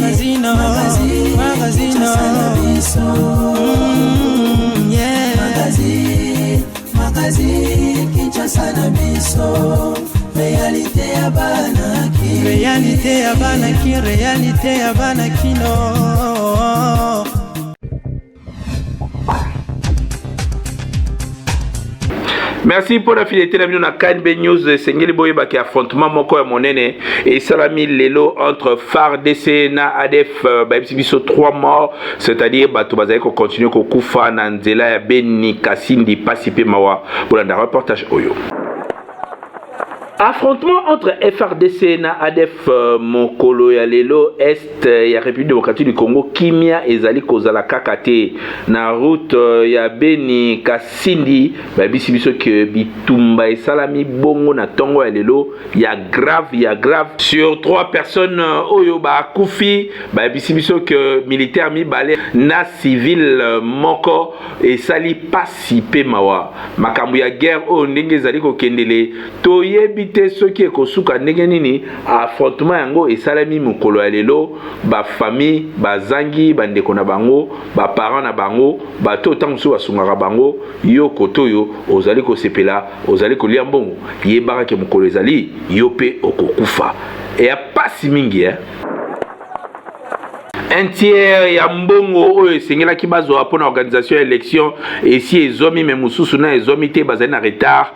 magazino magazine Kinshasa na biso réalité ya banaki réalité ya banakino. Merci pour la fidélité de la KNB News. Sengeli Boyeba qui affrontement moko ya monene et salami lelo entre FARDC na ADF biso 3 morts, c'est-à-dire bato bazali ko continuer ko kufa na nzela ya Beni Kasindi Pasipe Mawa pour un reportage oyo. Affrontement entre FRDC na ADF mokolo ya lelo est ya République démocratique du Congo kimia ezali kozala kakate na route ya Beni Kasindi babisi biso ke bitumba esalami bongo na tongo ya lelo ya grave sur 3 personnes oyo ba kufi babisi biso ke militaire mibale na civil moko esali Pasipe Mawa makambo ya guerre o ndenge ezali kokendele toyebi te soki ekosuka ndenge nini affrontement yango esalami mokolo ya lelo ba famille bazangi bandeko na bango ba parents na bango bato tango so basungaka bango yo kotoyo ozali kosepela ozali kolia mbongo yebaka ke mokolo ezali yo pe okokufa e pasi mingi un tiers ya mbongo oyo esengelaki bazwa mpona organisation ya élection esi ezomi me mosusu na ezomi te bazali na retard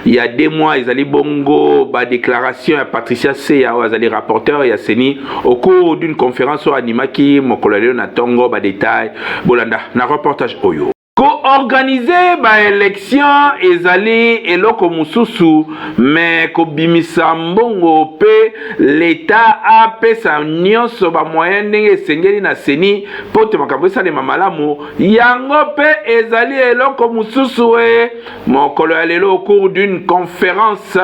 ya 2 mois ezali bongo ba déclaration ya Patricia Seya oyo azali rapporteur ya CENI au cours d'une conférence oyo animaki mokolo lelo na tongo ba détail bolanda na reportage oyo. Ko-organiser ba élection ezali eloko mususu mais ko bimisa mbongo pe l'état apesa nyonso ba moyen ndenge esengeli na CENI pote makambo esalema malamu yango pe ezali eloko mususu mokolo ya lelo au cours d'une conférence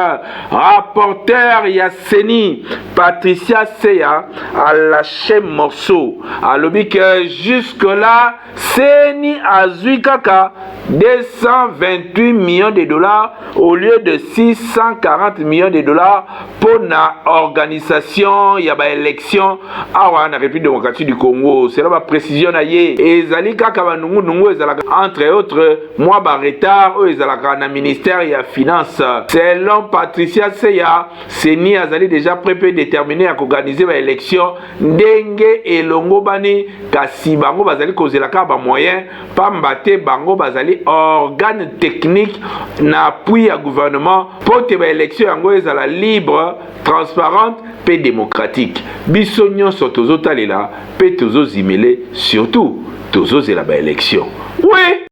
rapporteur ya CENI Patricia Seya a lâché morceau alobi que jusque là CENI azui kaka 228 millions de dollars au lieu de 640 millions de dollars pour la organisation ya ba élection awa na République démocratique du Congo. C'est là ma précision na ye ezali kaka ba nungu ezalaka entre autres moi ba retard o ezalaka na ministère ya finance. Selon Patricia Seya, CENI azali déjà préparé déterminé à organiser ba élection ndenge elongo bani kasi bango bazali kozelaka ba moyen pambate bango bazali organe technique na appui ya gouvernement pour te ba élection yango ezala libre, transparente pe démocratique. Biso nyonso tozotalela pe tozozimele surtout tozozela ba élection. Oui.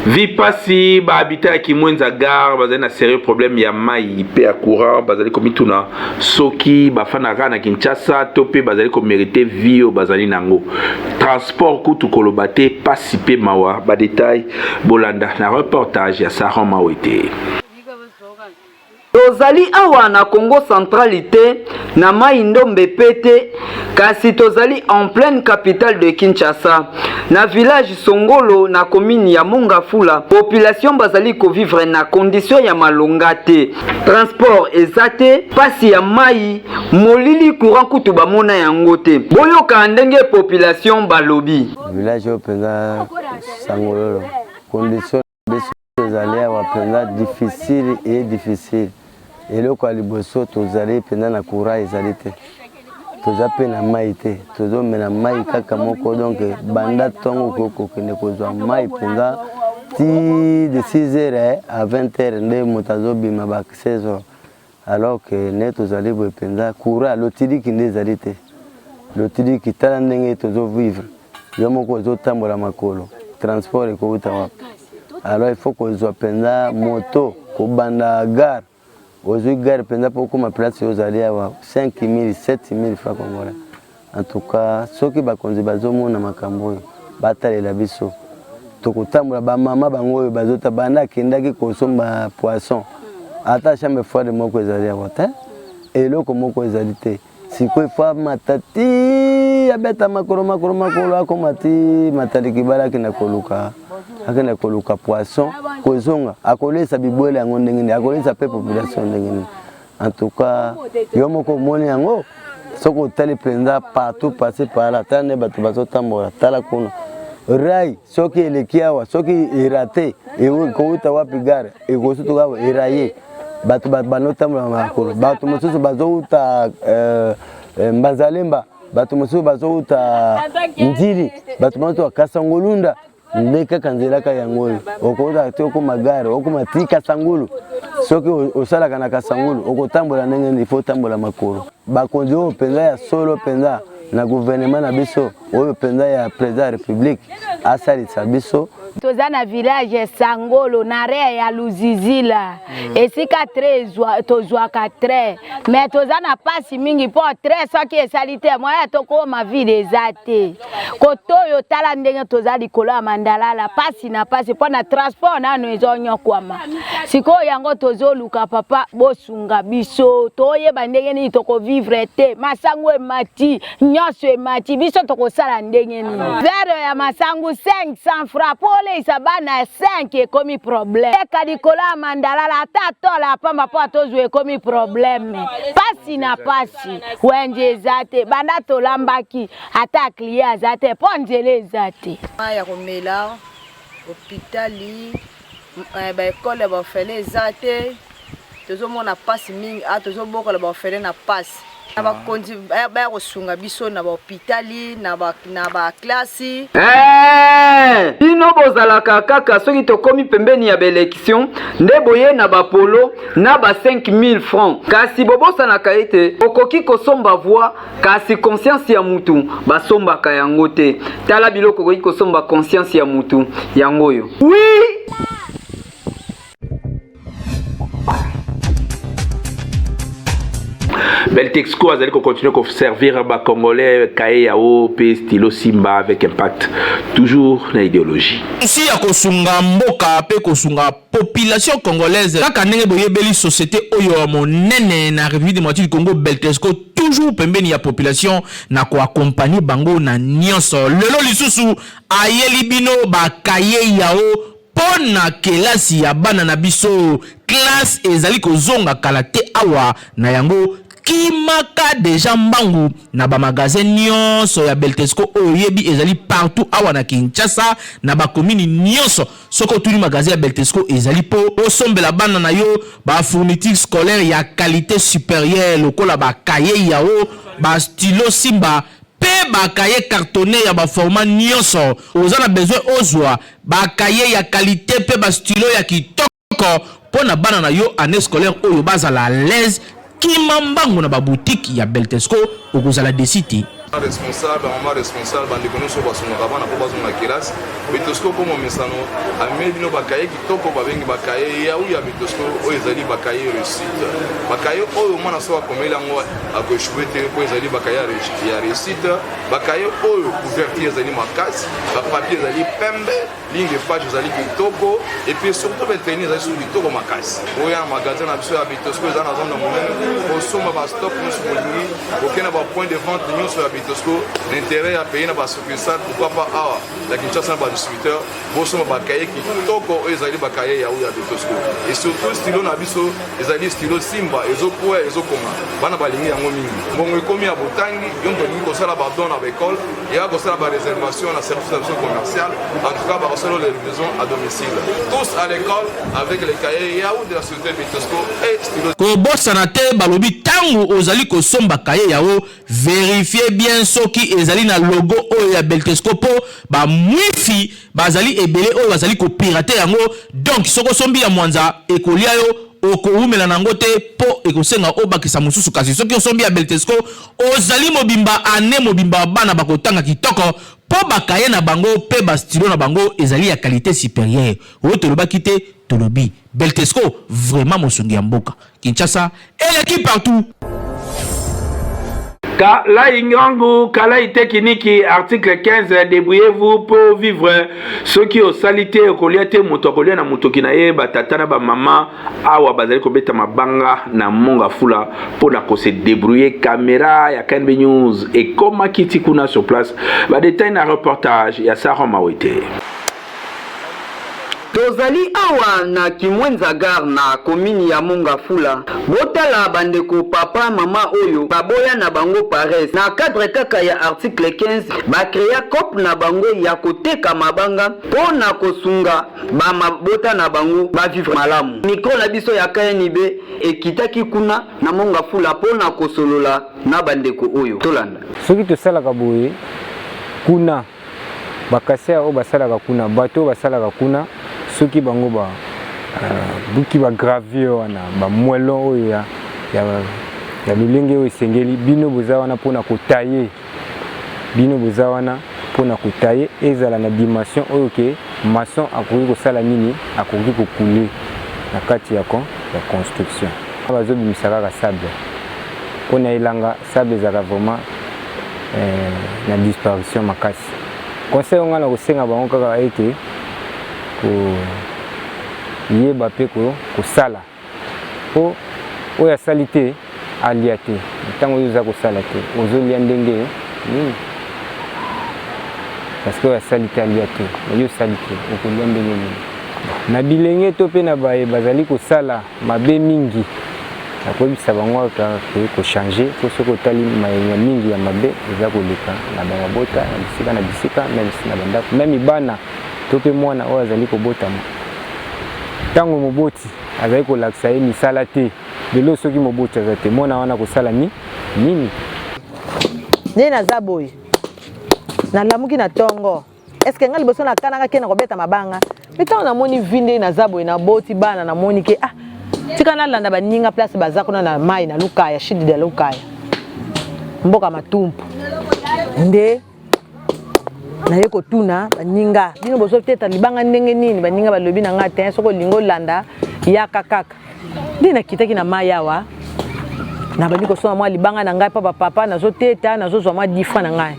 Vipasi ba habita ya Kimwenza gare bazali na sérieux problème ya mai pe ya courant bazali komituna soki bafana na Kinshasa to pe bazali ko mériter vie bazali nango transport kutu kolobate Pasipe Mawa ba détail bolanda na reportage ya Sarah Mawete. Tozali awa na Congo centralité na mai ndombe pete kasi tozali en pleine capitale de Kinshasa na village Songolo na commune ya Mongafula population bazali ko vivre na condition ya malonga te transport ezate pasi ya mai molili courant kutu bamona yango te boyoka ndenge population balobi village openza Songolo condition ezali awa penza difficile et difficile. Et le quoi liboso tozali pena na courant ezali te tozape na mai te tozome na mai kaka moko donc banda tongo koko kende kozwa mai pena ti de 6h à 20h nde motazo bima ba 16h alors que ne tozali bo pena courant lotidi kinde ezali te lotidi kitala ndenge tozo vivre yo moko zo tambola makolo transport ko utawa alors il faut que zo pena moto ko banda gare Aujourd'hui, gare pendant pour ma place aux alliés à 5 000, 7 000 francs congolais. En tout cas, ceux qui bakonzi bazomo na makambo batale la biso. Tokotambola ba mama bango bazota banda kindaki kosomba poisson. Ata chambre fois de moko ezali à hôtel. Et loko moko ezali te. Siko fa matati abeta makoro akomati matali kibala kina koluka. Akena koluka poisson kozonga akolesa bibwele yango ndengene akolesa pe population ndengene En tout cas, yo moko moni yango soko tali penza partout passer par là tane bato bazo tambola tala kuna rai soki elekiawa soki irate ko uta wapi gare ko sutu gawo iraye bato bano tambola makolo bato mosusu bazo uta Mbazalemba bato mosusu bazo uta Njili bato mosusu Kasangolunda ndeka kanzelaka yango okoza te ko magare okuma tika sangulu soki osala kana kasangulu okotambola ndenge ifo tambola makolo bakonzi o penza ya solo penza na gouvernement na biso oyo penza ya président ya république asalisa biso toza na village Sangolo na rea ya Luzizila esika 13 tozwaka 3 mais toza na pasi mingi po 3 soki esalite moya tokoma ville ezate kotoyo tala ndenge toza likolo ya mandalala pasi na pasi po na transport nano ezonyokwama sikoyo yango tozoluka papa bosunga biso toyeba ndenge nini toko vivre te masango emati nyonso emati biso tokosala ndenge nini zero ya masango 500 francs isabana 5 ekomi problème kadikola mandalala ata tola pamba po atozwe ekomi problème pasi na pasi wenje ezate banda tolambaki ata client azate po nzele ezate ya komela hôpitali ba école ba fele ezate tozomona pasi mingi tozobokola ba fele na pasi bakonzi ba kosunga biso na ba hôpitali na ba classe bino bozalaka kaka soki tokomi pembeni ya baélection nde boye na bapolo na ba 5000 francs kasi bobosanaka ete okoki kosomba voix kasi conscience ya mutu basombaka yango te tala biloko okoki kosomba conscience ya mutu yango oyo oui. Beltexco a continué à servir les Congolais, Kaye Yao, stylo Simba avec impact. Toujours dans l'idéologie. Ici, à Kosunga Mboka, pe Kosunga population congolaise, kaka ndenge boyebeli société oyo monene na République démocratique du Congo Beltexco toujours pembeni ya population na ko accompagner bango na nyonso. Lelo lisusu ayeli bino ba Kaye Yao pona kelasi ya bana na biso classe ezali kozonga kala te awa na yango kimaka deja mbangu na ba magasin nyonso ya Beltexco oyebi ezali partout awa na Kinshasa na ba commune nyonso soko tuni magasin ya Beltexco ezali po osombela bana na yo ba fourniture scolaire ya qualité supérieure lokola ba cahier yao ba stylo Simba pe ba cahier cartonné ya ba format nyonso ozana besoin ozwa ba cahier ya qualité pe ba stylo ya kitoko pona bana na yo année scolaire oyo bazala à l'aise kimambango na ba boutique ya Beltexco okozala desiti responsable, maman responsable, bande kono so basonga bana po bazonga classe. Beltexco comme mesano amedi no bakaye kitoko babengi bakaye ya uya Beltexco o ezali bakaye réussite. Bakaye oyo mwana so akomela ngo akoshwe te po ezali bakaye ya réussite. Bakaye oyo couverture ezali makasi, ba papier ezali pembe, ligne de page ezali kitoko et puis surtout beteni ezali sur kitoko makasi. Oya magasin na biso ya Beltexco ezana zone monene, ko soma ba stock no so bolingi, okena ba point de vente nyonso ya Beltexco, l'intérêt à payer na ba succursale, pourquoi pas awa la Kinshasa ba distributeur, boso ba kaye ki toko ezali ba kaye ya uya Beltexco. Et surtout stylo na biso ezali stylo Simba ezokuwa ezokoma. Bana balingi yango mingi. Bongo ekomi ya botangi, yonto ni ko sala ba don na école, et ko sala ba réservation na service commercial, en tout cas ba sala les livraisons à domicile. Tous à l'école avec les cahiers ya de la société Beltexco et stylo. Ko bossa na te balobi tangu ozali ko somba kaye yao vérifier bien soki ezali na logo oyo ya Beltexco po ba mwifi bazali ebele oyo bazali ko pirater yango donc soko sombi ya mwanza ekolia yo okoumela nango te po ekosenga obakisa mususu kasi soki osombi ya Beltexco ozali mobimba ane mobimba bana bakotanga kitoko po bakaye na bango pe ba stylo na bango ezali ya qualité supérieure oyo tolobaki te tolobi Beltexco vraiment mosungi ya mboka Kinshasa et l'équipe partout. Kala Ingangu, Kala Itekiniki, article 15, débrouillez-vous pour vivre. Ceux qui ont salité, au collier, motokolia na motokinae, batatana ba mama, awa bazali kobeta mabanga na monga fula pour na se débrouiller. Caméra, ya Kanbe News et comment kiti kuna sur place. Ba détail na reportage, ya Sarah Mawete. tozali awa na Kimwenza Gare na komini ya Mongafula. Botala bandeko papa mama oyo baboya na bango pares na cadre kaka ya article 15 bakrea COP na bango ya koteka mabanga po na kosunga bamabota na bango bavivre malamu. Mikro na biso ya KNB ekitaki kuna na Mongafula po na kosolola na bandeko oyo tolanda. Soki tosalaka boye kuna bakasea o basalaka kuna bato basalaka kuna soki bango ba buki ba gravure wana ba mwelo oyo ya lulenge oyo sengeli bino bozawana pona kotaye bino bozawana pona kotaye ezala na dimension oyo ke maçon akoki kosala nini akoki kokule na kati ya construction bazobimisaka ka sable pona ilanga sable ezala vraiment na disparition makasi. Conseil on a kosenga bango kaka ete ko yeba pe ko sala po oya salite aliate ntango yoza ko sala te ozolia ndenge nini parce que oya salite aliate yo salite okolia ndenge nini na bilenge to pe na baye bazali ko sala mabe mingi akobisa bango ko changer ko soko tali mayenya mingi ya mabe eza koleka na bamabota na bisika même si na bandako même bana to pe mwana oyo azali kobotama tango moboti azali kolakisa ye misala te lelo soki moboti aza te mwana wana kosala nini nde naza boye nalamuki na tongo eske nga liboso na kanaka ke na kobeta mabanga mitango namoni vinde naza boye na boti bana namoni ke tika nalanda baninga place baza kuna na mai na lukaya shidi de lukaya mboka matumpu nde naye kotuna baninga bino boso teta libanga ndenge nini baninga balobi na nga te soko lingo landa yaka kaka ndi nakitaki na mai awa na bani kosoma mwa libanga na ngai papa papa nazo teta nazo zwa mwa difa na ngai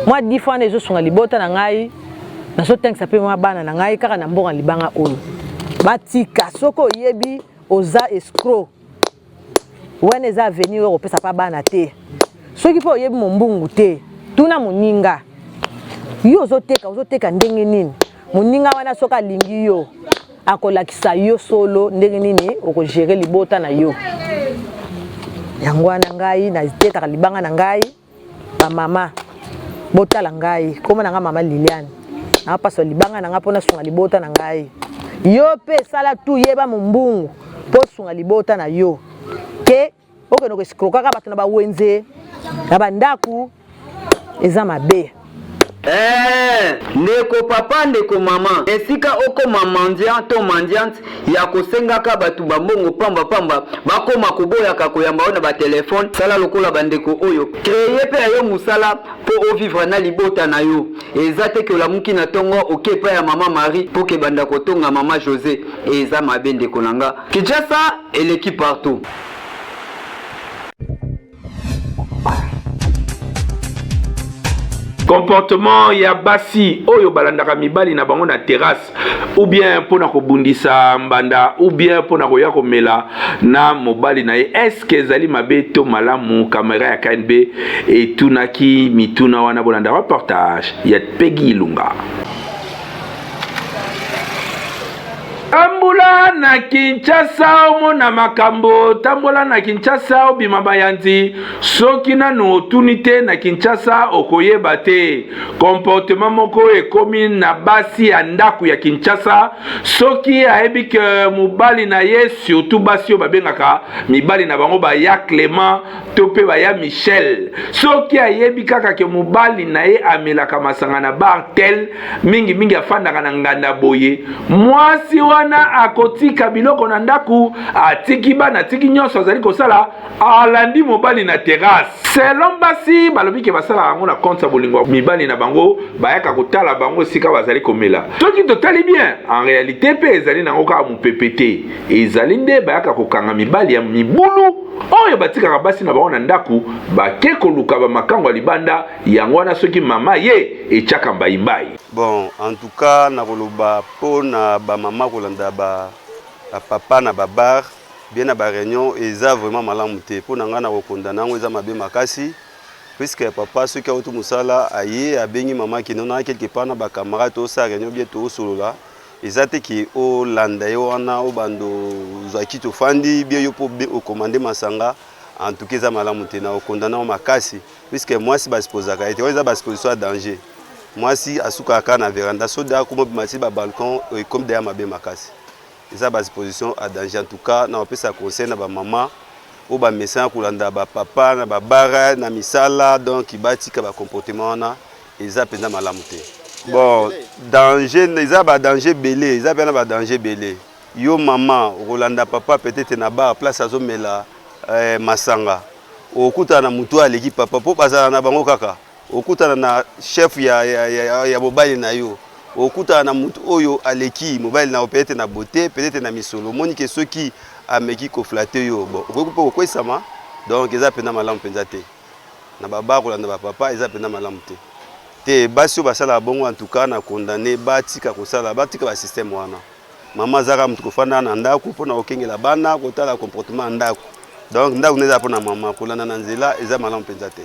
mwa difa na ezo sunga libota na ngai nazo tengisa pe mwa bana na ngai kaka na mboka libanga oyo batika soko yebi oza escroc wana eza avenir oyo kopesa pa bana te soki mpo oyebi mombungu te tuna moninga yo ozoteka ndenge nini moninga wana soki alingi yo akolakisa yo solo ndenge nini okogere libota na yo yango wana ngai natetaka libanga na ngai bamama botala ngai koma na nga mama Liliane napasa libanga na nga mpona sunga libota na ngai yo pe sala tu yeba mombungu po sunga libota na yo ke okeno ko eskrokaka bato na bawenze na bandaku eza mabe ndeko papa ndeko mama esika okoma mandiant to mandiante ya kosengaka batu bambongo pamba bakoma koboyaka koyamba ona ba telefone sala lokola bandeko oyo créer pe yo musala po ovivre na libota na yo eza te ke olamuki na tongo okepa ya mama Marie po ke banda kotonga mama José eza mabe ndeko nanga Kinshasa eleki partout. Comportement ya basi oyo balandaka mibali na bango na terrasse ou bien pona kobundisa mbanda ou bien pona koya komela na mobali na ye est-ce que ezali mabe to malamu kamera ya KNB etunaki mituna wana bolanda reportage ya Peggy Ilunga. Tambula na Kinshasa omona makambo tambola na Kinshasa obima bayanzi soki nanu otunite na Kinshasa okoyeba te comportement moko ekomi na basi ya ndaku ya Kinshasa soki ayebi ke mobali na ye surtout basi oyo babengaka mibali na bango baya Clément to pe baya Michel soki ayebi kaka ke mobali na ye amelaka masanga na bar tel mingi afandaka na nganda boye mwasi wana akotika biloko na ndaku atiki bana atiki nyonso azali kosala alandi mobali na terrasse selon basi balobi ke basala yango na compte ya bolingo mibali na bango bayaka kotala bango sika bazali komela soki totali bien en réalité pe ezali nango kaka mopepete ezali nde bayaka kokanga mibali ya mibulu oyo batikaka basi na bango na ndaku bake koluka bamakango ya libanda yango wana soki mama ye etiaka mbayimbai. Bon, en tout cas, nakoloba po na ba mama kolanda ba papa na ba bar bien na ba réunion eza vraiment malamu te po na nga na kokonda nango eza mabe makasi puisque papa soki auto musala aye abengi mama ki nona quelque part na ba camarade to sa réunion bien to solola eza te ki olanda ye wana obando ozwaki tofandi bien yo mpo okomande masanga en tout cas eza malamu te na okondana o makasi puisque mwasi basipozaka ye te oyo eza basposition ya danger mwasi asukaka na veranda soda kuma bimati babalcon comme deya mabe makasi eza basposition ya danger en tout cas na opesa conseil na bamama oyo bamesana ya kolanda bapapa na babara na misala donc batika bacomportement wana eza mpenza malamu te. Bon, danger, eza ba danger belé, eza pena ba danger belé. Yo maman, Rolanda papa peut-être na bar place azomela masanga. Okuta na mutu aleki papa po bazala na bango kaka. Okuta na chef ya mobile na yo. Okuta na mutu oyo aleki mobile na peut-être na beauté, peut-être na misolo. Monique ceux qui ameki ko flatter yo. Bon, okupa ko sama. Donc eza pena malamu penza te. Na baba Rolanda papa eza pena malamu te. Te basi basala bongo en tout cas na condamné batika kosala batika ba système wana mama zaka mutu kofanda na ndako pona okengela bana kotala comportement ndako donc ndako neza pona mama kolana na nzela eza malamu penza te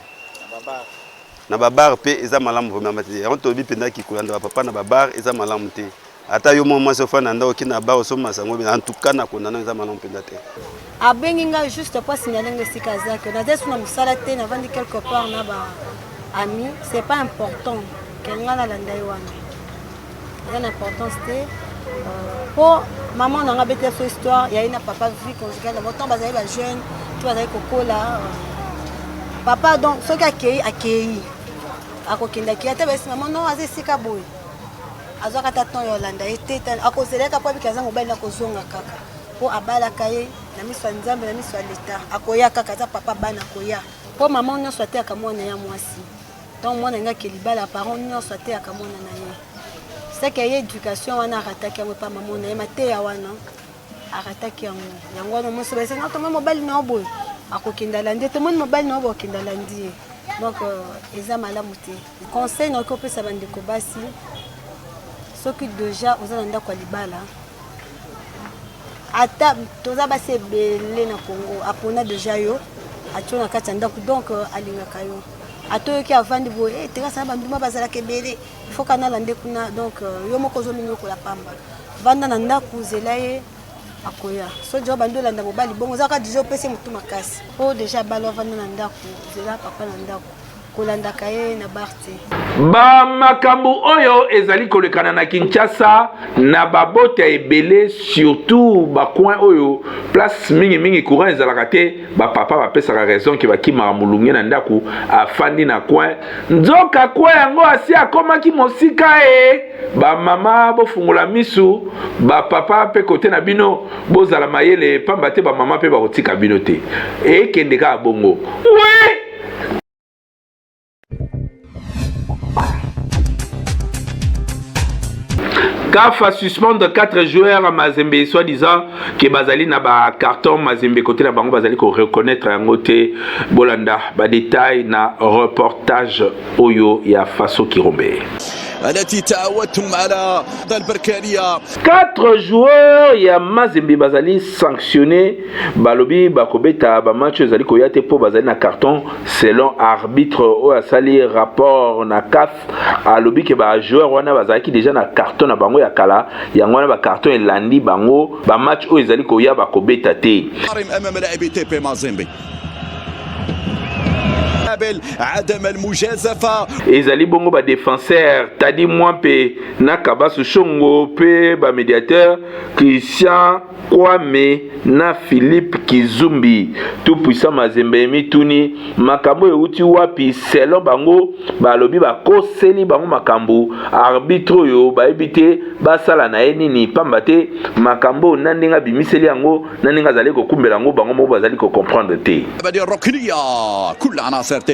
na babar pe eza malamu vraiment te on tobi penda ki kolanda papa na babar eza malamu te ata yo mama so fana ndako kina bar so masango en tout cas na condamné eza malamu penza te abenginga juste pas signaler que sikazaka na zesu na musala te na vandi quelque part na ba ami, c'est pas important qu'elle a la une importance pour maman on a bêté cette histoire il y a une papa vie conjugale longtemps basé les jeunes tu vas coco là papa donc ce qui accueilli à kokinda qui était maman non azé sika boy azoka taton yolanda était à cause de la capable kaza mobile na kozonga kaka pour abala kaye na miso nzambe na miso l'état akoya kaka za papa bana koya pour maman on soit à kamona ya mwasi. Donc moi n'enga que libala parents n'y soit à kamona na ye. C'est qu'il y a éducation on a rattaqué à pas maman na maté ya wana a rattaqué yango no mo se bese na to mobile na boy akokinda landi to mon mobile na bo kinda landi donc eza malamu te conseil na ko pesa bande ko basi ce qui déjà aux anda kwa libala ata toza basi belé na Congo apona déjà yo atona katanda donc alinga kayo atoyo ki avandi boye teka sana banduma bazala kebele il faut kana lande kuna donc yo moko zo mingo ko la pamba vanda na ndaku zelaye akoya so jo bando landa mobali bongo zaka dijo pese mutu makasi o déjà balo vanda na ndaku zela papa na ndaku kolanda kaye na barti ba makambu oyo ezali kolekana na Kinshasa na babote ebele surtout ba coin oyo place mingi courant ezalaka te ba papa ba pesaka raison ki bakima mulunge na ndaku afandi na coin nzoka kwa yango asi akomaki mosika ba mama bofungula misu ba papa pe kote na bino bozala mayele pamba te ba mama pe ba kotika bino te ekendeka bongo oui. CAF a suspendre 4 joueurs à Mazembe, soi-disant que Bazali n'a pas carton Mazembe côté la banque Bazali qu'on reconnaître un côté Bolanda. Ba détail na reportage Oyo ya Faso Kirombe. 4 joueurs ya Mazembe Bazali sanctionnés balobi bakobeta ba match ezali koyate po Bazali na carton selon arbitre o asali rapport na CAF alobi ke ba joueur wana bazali ki déjà na carton na bango ya kala yango wana ba carton elandi bango ba match o ezali koya bakobeta te ezali bongo ba défenseur Tadi Mwampe na Kabasu Shongo pe ba médiateur Christian Kwame na Philippe Kizumbi tout puissant Mazembe mituni makambo euti wapi selon bango balobi bakoseli bango makambo arbitre yo baebite basala na nini pamba te makambo nandinga bimiseli yango nandinga zali kokumbela yango bango mo bazali ko comprendre te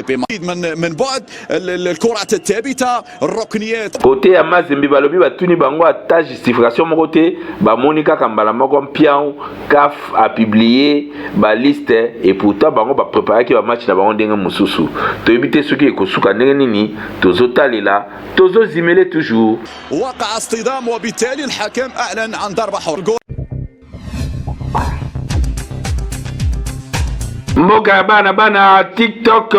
من بعد الكرات الثابته الركنيات côté ya Mazembe balobi batuni bango ata justification moko te bamoni kaka mbala moko mpiao CAF a publié ba liste et pourtant bango ba préparer ki ba match na bango ndenge mususu toyebi te soki ekosuka ndenge nini tozotalela tozozimele toujours وقع اصطدام وبالتالي الحكم اعلن عن ضربه حره mboka ya bana TikTok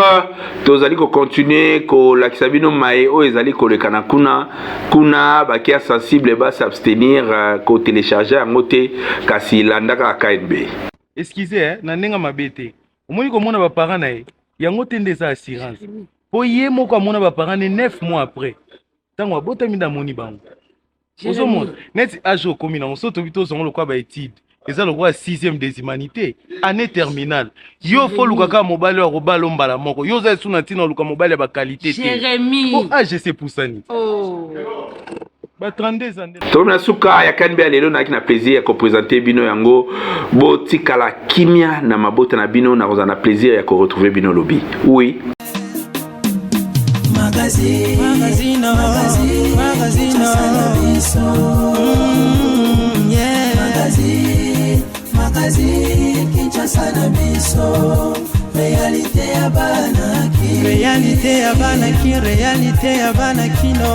tozali ko continuer ko lakisa bino mai o ezali ko lekana kuna bakia sensible ba s'abstenir ko télécharger yango te kasi landaka KNB. Excusez na ndenga mabete omoni ko mona ba parents na ye yango te ndeza assurance po ye moko amona ba parents 9 mois après tango abotami da moni bango ozomona neti ajo komi na mosoto bito zongo lokwa ba étude eza lokwa 6e des humanités année terminale yo fo lukaka mobali wa robalo mbala moko yo za suna tina luka mobali ba qualité te Jérémy oh age c'est pour ça ni ba 32 ans Tomna suka ya KNB lelo na kina plaisir ya ko présenter bino yango bo tikala kimia na mabota na bino na rozana plaisir ya ko retrouver bino lobby. Oui. Magazine Kinshasa na biso réalité ya bana ki réalité ya bana kino